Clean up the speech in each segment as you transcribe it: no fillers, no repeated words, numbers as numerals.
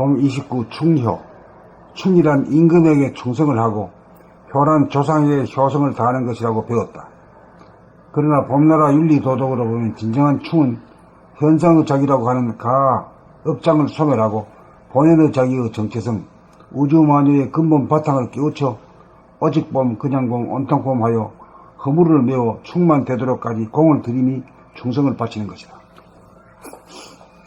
봄 29 충효. 충이란 임금에게 충성을 하고 효란 조상에게 효성을 다하는 것이라고 배웠다. 그러나 봄나라 윤리도덕으로 보면 진정한 충은 현상의 자기라고 하는 가하, 업장을 소멸하고 본연의 자기의 정체성, 우주만유의 근본 바탕을 깨우쳐 오직 봄, 그냥 봄, 온통 봄 하여 허물을 메워 충만 되도록까지 공을 들이미 충성을 바치는 것이다.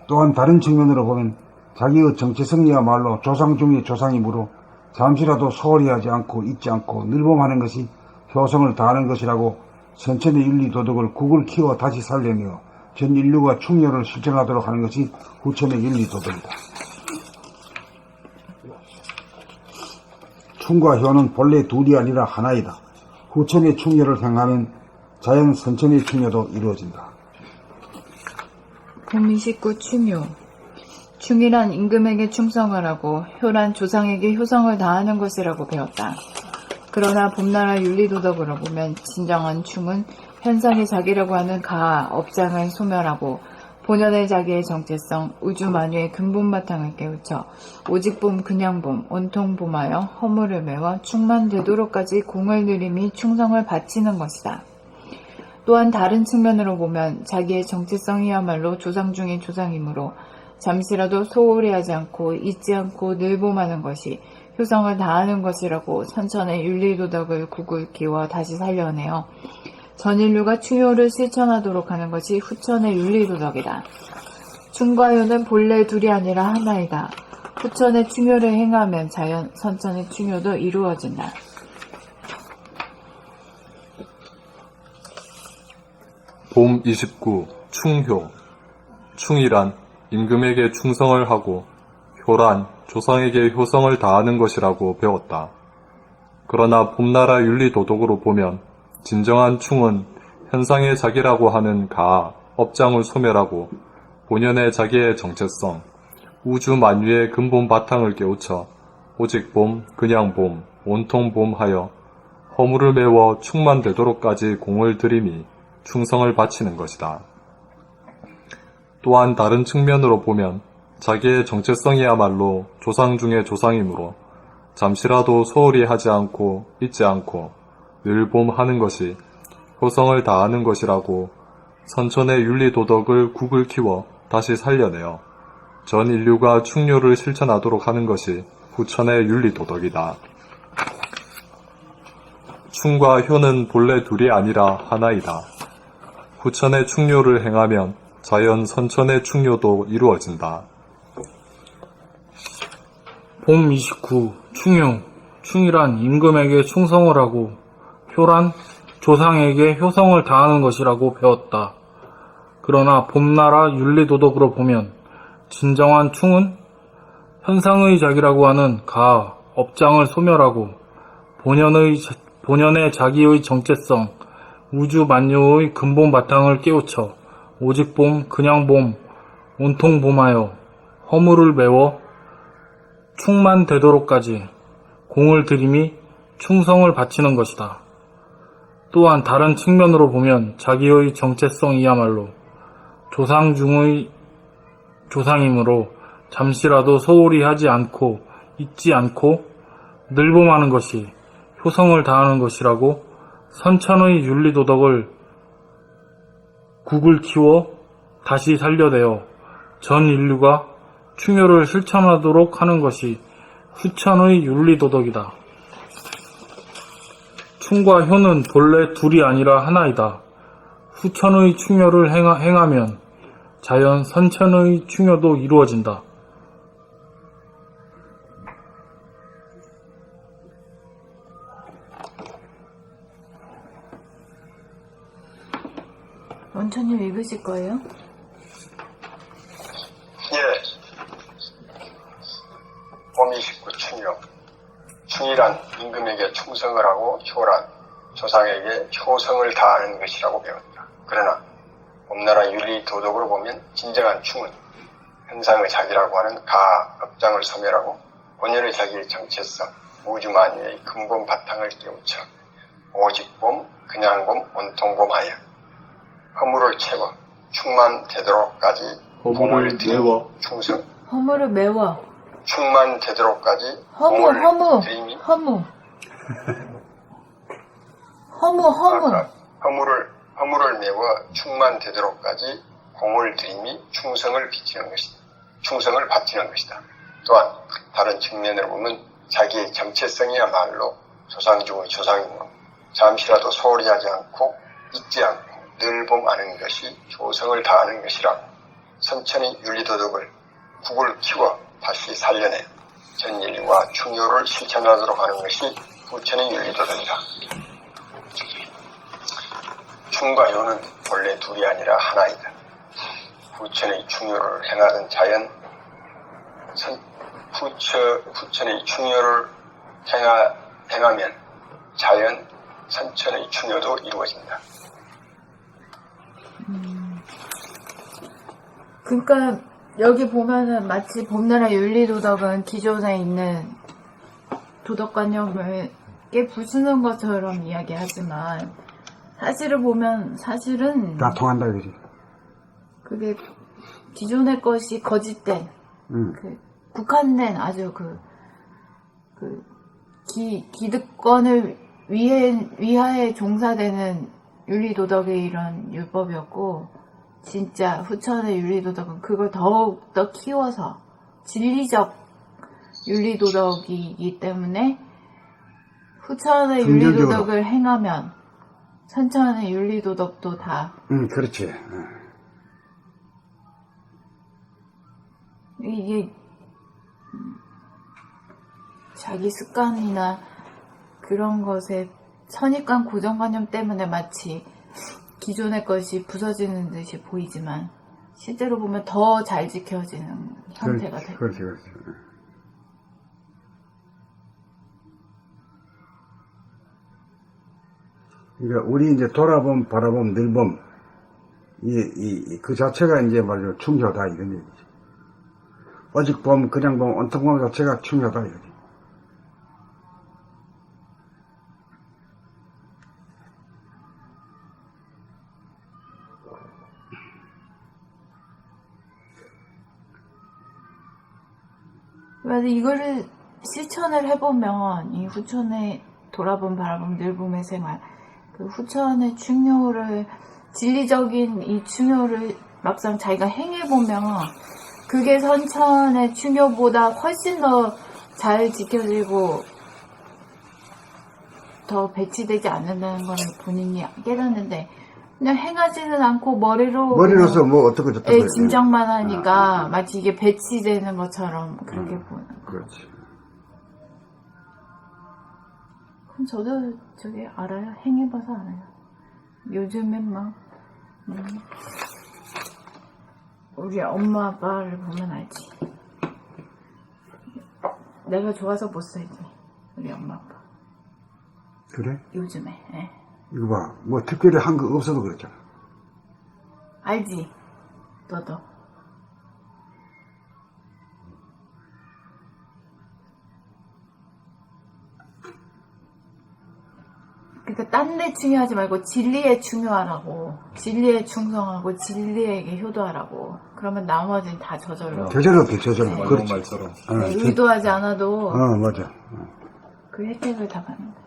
또한 다른 측면으로 보면 자기의 정체성이야말로 조상 중의 조상이므로 잠시라도 소홀히 하지 않고 잊지 않고 늘봄하는 것이 효성을 다하는 것이라고 선천의 윤리도덕을 국을 키워 다시 살려내어 전 인류가 충효를 실천하도록 하는 것이 후천의 윤리도덕이다. 충과 효는 본래 둘이 아니라 하나이다. 후천의 충효를 행하면 자연 선천의 충효도 이루어진다. 봄 29 충효. 충이란 임금에게 충성을 하고 효란 조상에게 효성을 다하는 것이라고 배웠다. 그러나 봄나라 윤리도덕으로 보면 진정한 충은 현상의 자기라고 하는 가하, 업장을 소멸하고 본연의 자기의 정체성, 우주 만유의 근본 바탕을 깨우쳐 오직 봄, 그냥 봄, 온통 봄하여 허물을 메워 충만 되도록까지 공을 들이미 충성을 바치는 것이다. 또한 다른 측면으로 보면 자기의 정체성이야말로 조상 중의 조상이므로 잠시라도 소홀히 하지 않고 잊지 않고 늘봄하는 것이 효성을 다하는 것이라고 선천의 윤리도덕을 국을 키워 다시 살려내어 전 인류가 충효를 실천하도록 하는 것이 후천의 윤리도덕이다. 충과 효는 본래 둘이 아니라 하나이다. 후천의 충효를 행하면 자연 선천의 충효도 이루어진다. 봄 29 충효. 충이란 임금에게 충성을 하고 효란 조상에게 효성을 다하는 것이라고 배웠다. 그러나 봄나라 윤리도덕으로 보면 진정한 충은 현상의 자기라고 하는 가하, 업장을 소멸하고 본연의 자기의 정체성, 우주 만유의 근본 바탕을 깨우쳐 오직 봄, 그냥 봄, 온통 봄 하여 허물을 메워 충만 되도록까지 공을 들이미 충성을 바치는 것이다. 또한 다른 측면으로 보면 자기의 정체성이야말로 조상 중의 조상이므로 잠시라도 소홀히 하지 않고 잊지 않고 늘봄하는 것이 효성을 다하는 것이라고 선천의 윤리도덕을 국을 키워 다시 살려내어 전 인류가 충효를 실천하도록 하는 것이 후천의 윤리도덕이다. 충과 효는 본래 둘이 아니라 하나이다. 후천의 충효를 행하면 자연 선천의 충효도 이루어진다. 봄 29 충효. 충이란 임금에게 충성을 하고 효란 조상에게 효성을 다하는 것이라고 배웠다. 그러나 봄나라 윤리도덕으로 보면 진정한 충은 현상의 자기라고 하는 가하, 업장을 소멸하고 본연의 자기의 정체성, 우주 만유의 근본 바탕을 깨우쳐 오직 봄, 그냥 봄, 온통 봄하여 허물을 메워 충만 되도록까지 공을 들이미 충성을 바치는 것이다. 또한 다른 측면으로 보면 자기의 정체성이야말로 조상 중의 조상이므로 잠시라도 소홀히 하지 않고 잊지 않고 늘봄하는 것이 효성을 다하는 것이라고 선천의 윤리도덕을 국을 키워 다시 살려내어 전 인류가 충효를 실천하도록 하는 것이 후천의 윤리도덕이다. 충과 효는 본래 둘이 아니라 하나이다. 후천의 충효를 행하면 자연 선천의 충효도 이루어진다. 원천님 읽으실 거예요? 예. 봄 29 충효. 충이란 임금에게 충성을 하고 효란 조상에게 효성을 다하는 것이라고 배웠다. 그러나 봄나라 윤리도덕으로 보면 진정한 충은 현상의 자기라고 하는 가하, 업장을 소멸하고 본연의 자기의 정체성, 우주만유의 근본 바탕을 깨우쳐 오직 봄, 그냥 봄, 온통 봄하여 허물을 채워 충만 되도록까지 공을 들이워 충성. 허물을 메워. 충만되도록까지 허무, 공을 허무, 들이미 허무. 허무. 아까 허물을 메워 충만되도록까지 공을 들이미 충성을 바치는 것이다. 또한 다른 측면으로 보면 자기의 정체성이야말로 조상중의 조상이므로 잠시라도 소홀히 하지 않고 잊지 않고 늘 범하는 것이 조성을 다하는 것이라고 선천의 윤리도덕을 국을 키워 다시 살려내 전인과 충효를 실천하도록 하는 것이 부처의 윤리도덕이다. 충과 효는 본래 둘이 아니라 하나이다. 부처의 충효를 행하던 자연, 부처의 충효를 행하면 자연, 선천의 충효도 이루어진다. 그러니까 여기 보면은 마치 봄나라 윤리도덕은 기존에 있는 도덕관념을 깨부수는 것처럼 이야기하지만 사실을 보면 사실은 다 통한다 이거지. 그게 기존의 것이 거짓된 그 국한된 아주 기득권을 위하에 종사되는 윤리도덕의 이런 율법이었고 진짜 후천의 윤리도덕은 그걸 더욱더 키워서 진리적 윤리도덕이기 때문에 후천의 긍정적으로. 윤리도덕을 행하면 선천의 윤리도덕도 다 그렇지. 이게 자기 습관이나 그런 것에 선입관 고정관념 때문에 마치 기존의 것이 부서지는 듯이 보이지만 실제로 보면 더 잘 지켜지는 형태가 되고 그렇지. 그러니까 우리 이제 돌아봄, 바라봄, 늘봄 그 자체가 이제 말이죠 충효다 이런 얘기지. 오직 봄, 그냥 봄, 온통 봄 자체가 충효다 이거지. 그래서 이거를 실천을 해보면 이 후천의 돌아봄, 바라봄, 늘봄의 생활 그 후천의 충효를 진리적인 이 충효를 막상 자기가 행해보면 그게 선천의 충효보다 훨씬 더 잘 지켜지고 더 배치되지 않는다는 걸 본인이 깨닫는데 그냥 행하지는 않고 머리로서 뭐 어떻게 저떻게 짐작만 하니까 마치 이게 배치되는 것처럼 그렇게 보는 거예요. 그렇지. 그럼 저도 저게 알아요. 행해봐서 알아요. 요즘엔 막 우리 엄마 아빠를 보면 알지. 내가 좋아서 못 살지. 우리 엄마 아빠. 그래? 요즘에. 예. 이거 봐. 뭐 특별히 한 거 없어도 그렇잖아. 알지? 너도. 그러니까 딴 데 중요하지 말고 진리에 중요하라고. 진리에 충성하고 진리에게 효도하라고. 그러면 나머지는 다 저절로. 저절로 저절로. 말로 그렇지. 말처럼. 의도하지 않아도 맞아. 그 혜택을 다 받는 거야.